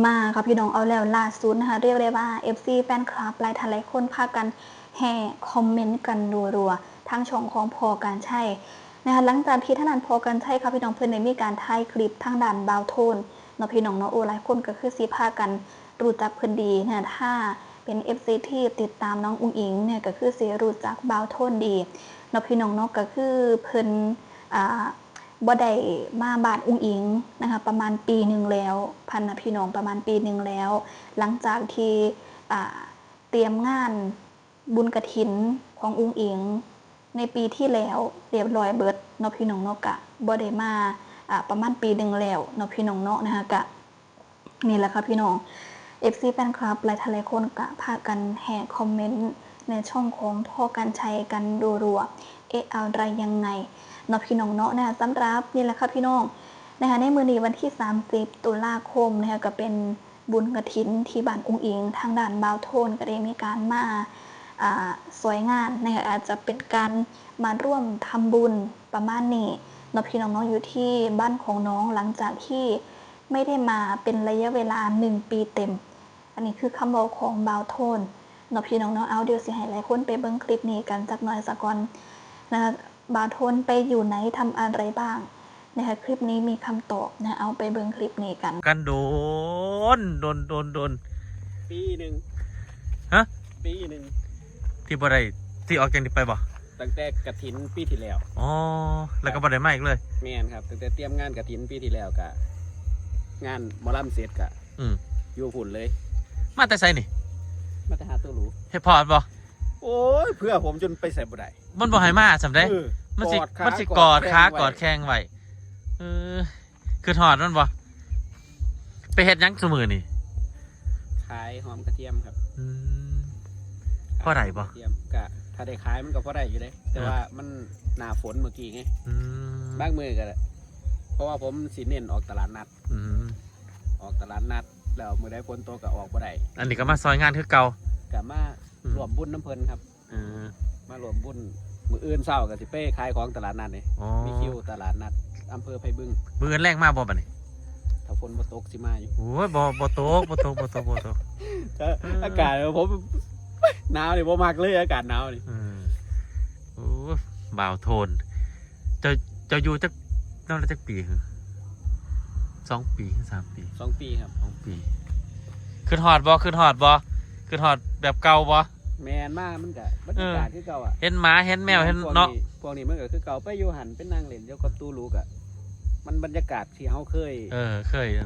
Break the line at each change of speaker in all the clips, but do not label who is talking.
มาค่ะพี่น้องเอาแล้วล่าสุดนะคะเรียกได้ว่า FC แฟนคลับหลายท่านหลายคนพากันแห่คอมเมนต์กันรัวๆทั้งช่องของพอการใช้นะคะหลังจากที่ท่านนั้นพอการใช้ค่ะพี่น้องเพื่อนได้มีการถ่ายคลิปทางด้านบาวโทนเนาะพี่น้องเนาะโอ้หลายคนก็คือสิพากันรู้จักเพิ่นดีเนี่ยถ้าเป็น FC ที่ติดตามน้องอุ้งอิงเนี่ยก็คือสิรู้จักบาวโทนดีเนาะพี่น้องเนาะก็คือเพิ่นบ่ได้มาบ้านอุ้งอิงนะคะประมาณปีหนึ่งแล้วพันนะพี่น้องประมาณปีหนึ่งแล้ว หลังจากที่เตรียมงานบุญกฐินของอุ้งอิงในปีที่แล้วเรียบร้อยเบิดเนาะพี่น้องเนาะกะบ่ได้มาประมาณปีหนึ่งแล้วเนาะพี่น้องเนาะนะคะกะนี่แหละค่ะพี่น้อง FC แฟนคลับหลายทะเลคนกะพากันแห่คอมเมนต์ในช่องของพ่อกันชัยกันรัวๆอะไรยังไงเนาะพี่น้องเนาะนะคะสำหรับนี่แหละค่ะพี่น้องนะคะในมื้อนี้วันที่30ตุลาคมนะคะก็เป็นบุญกฐินที่บ้านอุ้งอิงทางด้านบาวโทนก็ได้มีการมาสวยงานนะคะอาจจะเป็นการมาร่วมทำบุญประมาณนี้เนาะพี่น้องเนาะอยู่ที่บ้านของน้องหลังจากที่ไม่ได้มาเป็นระยะเวลา1 ปีเต็มอันนี้คือคำบอกของบาวโทนเนาะพี่น้องเนาะเอาเดี๋ยวสิให้หลายคนไปเบิ่งคลิปนี้กันสักหน่อยสักก่อนนะคะบาวโทนไปอยู่ไหนทำอะไรบ้างนะคะคลิปนี้มีคำตอบนะเอาไปเบิ่งคลิปนี้กัน
โดน
ปีหนึ่ง
ฮะ
ปีหนึ่ง
ที่บ่ได้ที่ออกจากนี้ไปบ่
ตั้งแต่กฐินปีที่แล้ว
อ๋อแล้วก็บ่ได้มาอีกเลย
แม่นครับตั้งแต่เตรียมงานกฐินปีที่แล้วกะงานหมอลำเสร็จกะอยู่ฝุ่นเลย
มาแต่ไสนี่
มาแต่หาตัวหรู
เฮ็ดพอดบ่
โอ้ยเพื่อผมจนไปใส่บ่ได้
มันบ่ให้มาสำได้มันสิกอดขากอดแข้งไว้คือถอดมันบ่ไปเฮ็ดหยังซุมื้อนี่
ขายหอมกระเทียมครับ
พอได้บ่
กระเทียมกะถ้าได้ขายมันก็พอได้อยู่เลยแต่ว่ามันหน้าฝนเมื่อกี้ไงบางมื้อก็เพราะว่าผมสิเน้นออกตลาดนัดออกตลาดนัดแล้วมื้อใดฝนตกก็ออกบ่ได้
อันนี้ก็มาซอยงานคือเก่าก
ะมารวมบุญน้ำเพลินครับมารวมบุญมื้ออื่นเช้าก็สิไปขายของตลาดนัดนี่มีคิวตลาดนัดอำเภอไผ่บึง
มื้ออื่นแรงมาบ่บัดนี้
ถ้าฝนบ่ตกสิมาอยู่
โอ้ยบ่ตก
อากาศผมหนาวนี่บ่มักเลยอากาศหนาวนี่
โอ้บ่าวโทนจะอยู่จักนอกจักปีคือ2 ปี3 ปี
2 ปีครับ
2 ปีขึ้นฮอดแบบเก่าบ่
แม่นมากมันก็บรรยากาศคือเก่าอ่ะ
เห็นหมาเห็นแมวเห็นเนาะ
พวกนี้มันก็คือเก่าไปอยู่หันเป็นนางเล่นเดี๋ยวก็ตู้ลูกอ่ะมันบรรยากาศที่เฮาเคย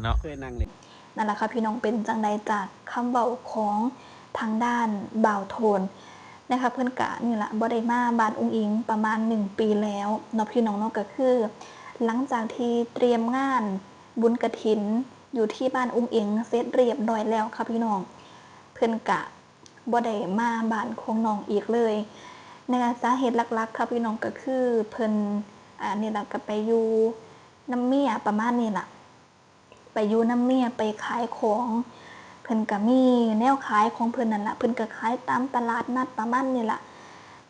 เนาะ
เคยนั่งเล่น
นั่นแหละค่ะพี่น้องเป็นจังใดจากคำเบาของทางด้านบ่าวโทนนะคะเพื่อนกะนี่แหละบ่ได้มาบ้านอุ้งอิงประมาณ1 ปีแล้วเนาะพี่น้องเนาะก็คือหลังจากที่เตรียมงานบุญกฐินอยู่ที่บ้านอุ้งอิงเสร็จเรียบร้อยแล้วค่ะพี่น้องเพื่อนกะบ่ได้มาบ้านของน้องอีกเลยนะคะสาเหตุหลักๆค่ะพี่น้องก็คือเพิ่นนี่แหละก็ไปอยู่น้ำเมียประมาณนี้แหละไปอยู่น้ำเมียไปขายของเพิ่นก็มีแนวขายของเพิ่นนั่นแหละเพิ่นก็ขายตามตลาดนัดประมาณนี้แหละ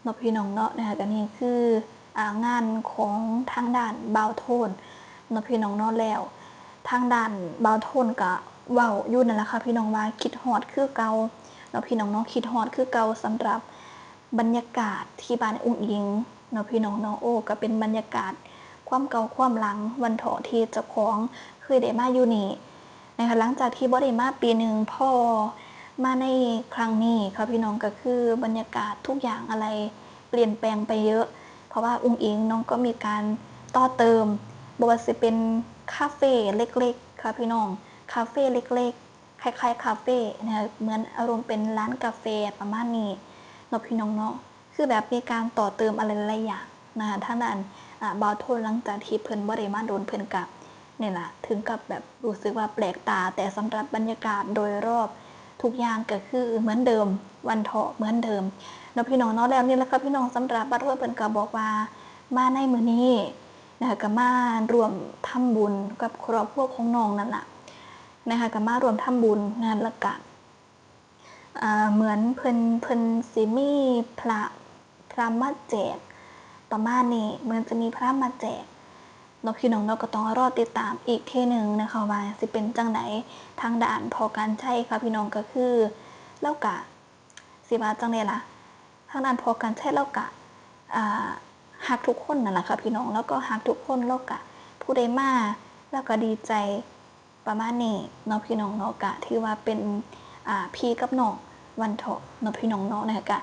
เนาะพี่น้องเนาะนะคะก็นี่คืองานของทางด้านบ่าวโทนเนาะพี่น้องเนาะแล้วทางด้านบ่าวโทนก็เว้าอยู่นั่นแหละค่ะพี่น้องว่าคิดฮอดคือเก่าเนาะพี่น้องเนาะคิดฮอดคือเก่าสำหรับบรรยากาศที่บ้านอุ้งอิงเนาะพี่น้องเนาะโอ้ก็เป็นบรรยากาศความเก่าความหลังวันเถาะที่เจ้าของเคยได้มาอยู่นี่นะคะหลังจากที่บ่ได้มาปีหนึ่งพ่อมาในครั้งนี้ค่ะพี่น้องก็คือบรรยากาศทุกอย่างอะไรเปลี่ยนแปลงไปเยอะเพราะว่าอุ้งอิงน้องก็มีการต่อเติมบ่ว่าสิเป็นคาเฟ่เล็กๆค่ะพี่น้องคาเฟ่เล็กๆคล้ายๆคาเฟ่นะคะเหมือนอารมณ์เป็นร้านกาแฟประมาณนี้เนาะพี่น้องเนาะคือแบบมีการต่อเติมอะไรหลายอย่างนะคะทางด้านบ่าวโทนหลังจากที่เพิ่นบ่ได้มาโดนเพิ่นกับนี่แหละถึงกับแบบรู้สึกว่าแปลกตาแต่สำหรับบรรยากาศโดยรอบทุกอย่างก็คือเหมือนเดิมวันเถาะเหมือนเดิมเนาะพี่น้องเนาะแล้วนี่แหละครับพี่น้องสำหรับบ่าวโทนเพิ่นก็บอกว่ามาในมื้อนี้นะคะก็มารวมทำบุญกับครอบครัวของน้องนั่นแหละนะคะก็มารวมทำบุญงานละกันเหมือนเพิ่นสิมีพระมาแจกประมาณนี้เหมือนจะมีพระมาแจก เนาะพี่น้องเนาะก็ต้องรอติดตามอีกทีหนึ่งนะคะว่าสิเป็นจังไหนทางด่านพอการใช้ค่ะพี่น้องก็คือแล้วกะสิว่าจังไดล่ะทางด่านพอการใช้แล้วกะฮักทุกคนนั่นแหละค่ะพี่น้องแล้วก็ฮักทุกคนแล้วกะผู้ใดมาแล้วก็ดีใจประมาณนี้เนาะพี่น้องเนาะกะที่ว่าเป็นพี่กับน้องวันเถาะเนาะพี่น้องเนาะนะคะกะ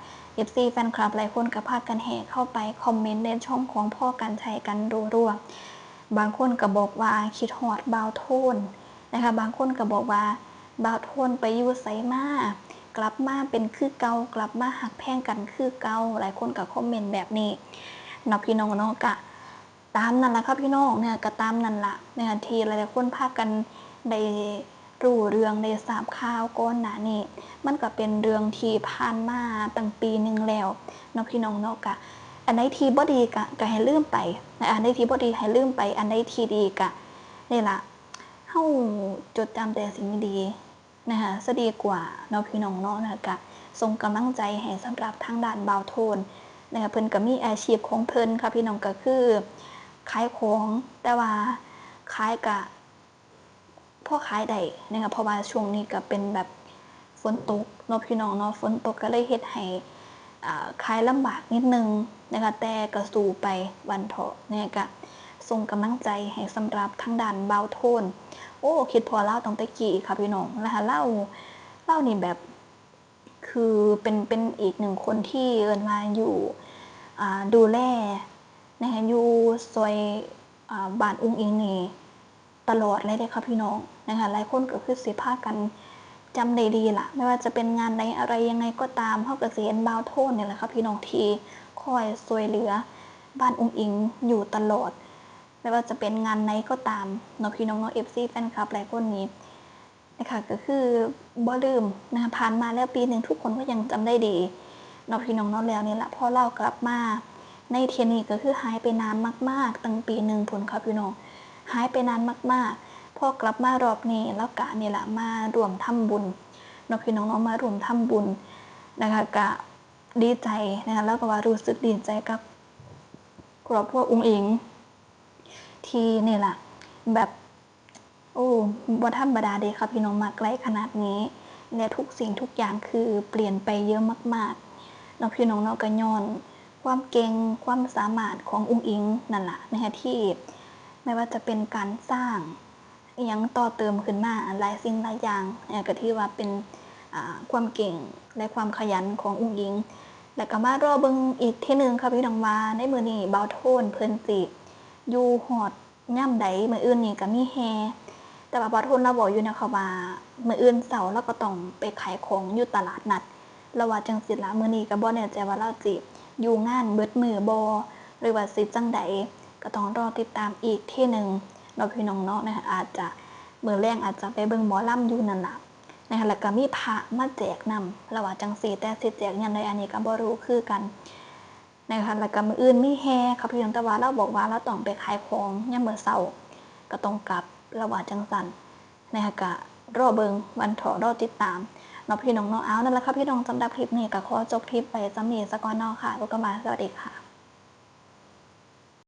FC แฟนคลับหลายคนก็พากันแห่เข้าไปคอมเมนต์ในช่องของพ่อกันชัยกันรัวๆบางคนก็บอกว่าคิดฮอดบ่าวโทนนะคะบางคนก็บอกว่าบ่าวโทนไปอยู่ไสมากลับมาเป็นคือเก่ากลับมาหักแพงกันคือเก่าหลายคนก็คอมเมนต์แบบนี้เนาะพี่น้องเนาะกะตามนั่นแหละครับพี่น้องเนี่ยก็ตามนั่นละเนี่ยทีหลายๆคนพากันได้รู้เรื่องได้ทราบข่าวก่อนหน้านี้มันก็เป็นเรื่องที่ผ่านมาตั้งปีนึงแล้วเนาะพี่น้องเนาะกะอันไหนที่บ่ดีก็ให้ลืมไปอันไหนที่บ่ดีให้ลืมไปอันไหนที่ดีก็นี่ล่ะเฮาจดจำแต่สิ่งดีนะคะซะดีกว่าเนาะพี่น้องเนาะนะคะกะส่งกำลังใจให้สำหรับทางด้านบ่าวโทนนะคะเพิ่นก็มีอาชีพของเพิ่นค่ะพี่น้องก็คือขายของแต่ว่าขายกะพอขายได้นะคะเพราะว่าช่วงนี้ก็เป็นแบบฝนตกเนาะพี่น้องเนาะฝนตกก็เลยเฮ็ดให้ขายลำบากนิดนึงนะคะแต่ก็สู้ไปวันเถาะเนี่ยก็ส่งกำลังใจให้สำหรับทางด้านบ่าวโทนโอ้คิดพอเล่าตั้งแต่กี้ค่ะพี่น้องนะคะเล่านี่แบบคือเป็นอีกหนึ่งคนที่เอิ้นว่าอยู่ดูแลนะคะอยู่ซอยบ้านอุ้งอิงนี่ตลอดเลยเด้ค่ะพี่น้องนะคะหลายคนก็คือสิพากันจำได้ดีล่ะไม่ว่าจะเป็นงานใดอะไรยังไงก็ตามเฮาก็สิเห็นบ่าวโทนนี่แหละค่ะพี่น้องที่คอยช่วยเหลือบ้านอุ้งอิงอยู่ตลอดไม่ว่าจะเป็นงานไหนก็ตามเนาะพี่น้องเนาะ FC แฟนคลับหลายคนนี้นะคะก็คือบ่ลืมนะคะผ่านมาแล้วปีนึงทุกคนก็ยังจำได้ดีเนาะพี่น้องเนาะแล้วนี่แหละพอเรากลับมาในเทียนี้ก็คือหายไปนานมากๆตั้งปีนึงพุ่นค่ะพี่น้องหายไปนานมากๆพอกลับมารอบนี้แล้วกะนี่แหละมารวมทำบุญเนาะพี่น้องเนาะมารวมทำบุญนะคะกะดีใจนะคะแล้วก็ว่ารู้สึกดีใจกับครอบครัวอุ้งอิงที่นี่แหละแบบโอ้บ่ธรรมดาเด้ค่ะพี่น้องมาไกลขนาดนี้และทุกสิ่งทุกอย่างคือเปลี่ยนไปเยอะมากๆเนาะพี่น้องเนาะก็ย้อนความเก่งความสามารถของอุ้งอิงนั่นแหละนะคะที่ไม่ว่าจะเป็นการสร้างยังต่อเติมขึ้นมาหลายสิ่งหลายอย่างก็ที่ว่าเป็นความเก่งและความขยันของอุ้งอิงแล้วก็มารอเบิ่งอีกทีนึงค่ะพี่น้องว่าในมื้อนี้บ่าวโทนเพิ่นสิอยู่ฮอดย่ำใดมื้ออื่นนี่ก็มีแฮแต่ว่าบ่าวโทนเราบอกอยู่นะคะว่ามื้ออื่นเสาร์เราก็ต้องไปขายของอยู่ตลาดนัดแล้วว่าจังซี่ล่ะมื้อนี้ก็บ่แน่ใจว่าเราสิอยู่งานเบิดมื้อบ่หรือว่าสิจังใดก็ต้องรอติดตามอีกทีนึงเนาะพี่น้องเนาะนะคะอาจจะมื้อแรงอาจจะไปเบิ่งหมอลำอยู่นั่นล่ะนะคะแล้วก็มีพระมาแจกนำแล้วว่าจังซี่แต่สิแจกยามใดอันนี้ก็บ่รู้คือกันนะคะแล้วก็มื้ออื่นมีแห่ค่ะพี่น้องแต่ว่าเราบอกว่าเราต้องไปขายของยามมื้อเช้าก็ต้องกลับแล้วว่าจังซั่นนะคะก็รอเบิ่งวันเถาะรอติดตามเนาะพี่น้องเนาะเอานั่นแหละค่ะพี่น้องสำหรับคลิปนี้ก็ขอจบคลิปไปซ้ำนี้ซะก่อนเนาะค่ะแล้วก็มาสวัสดีค่ะ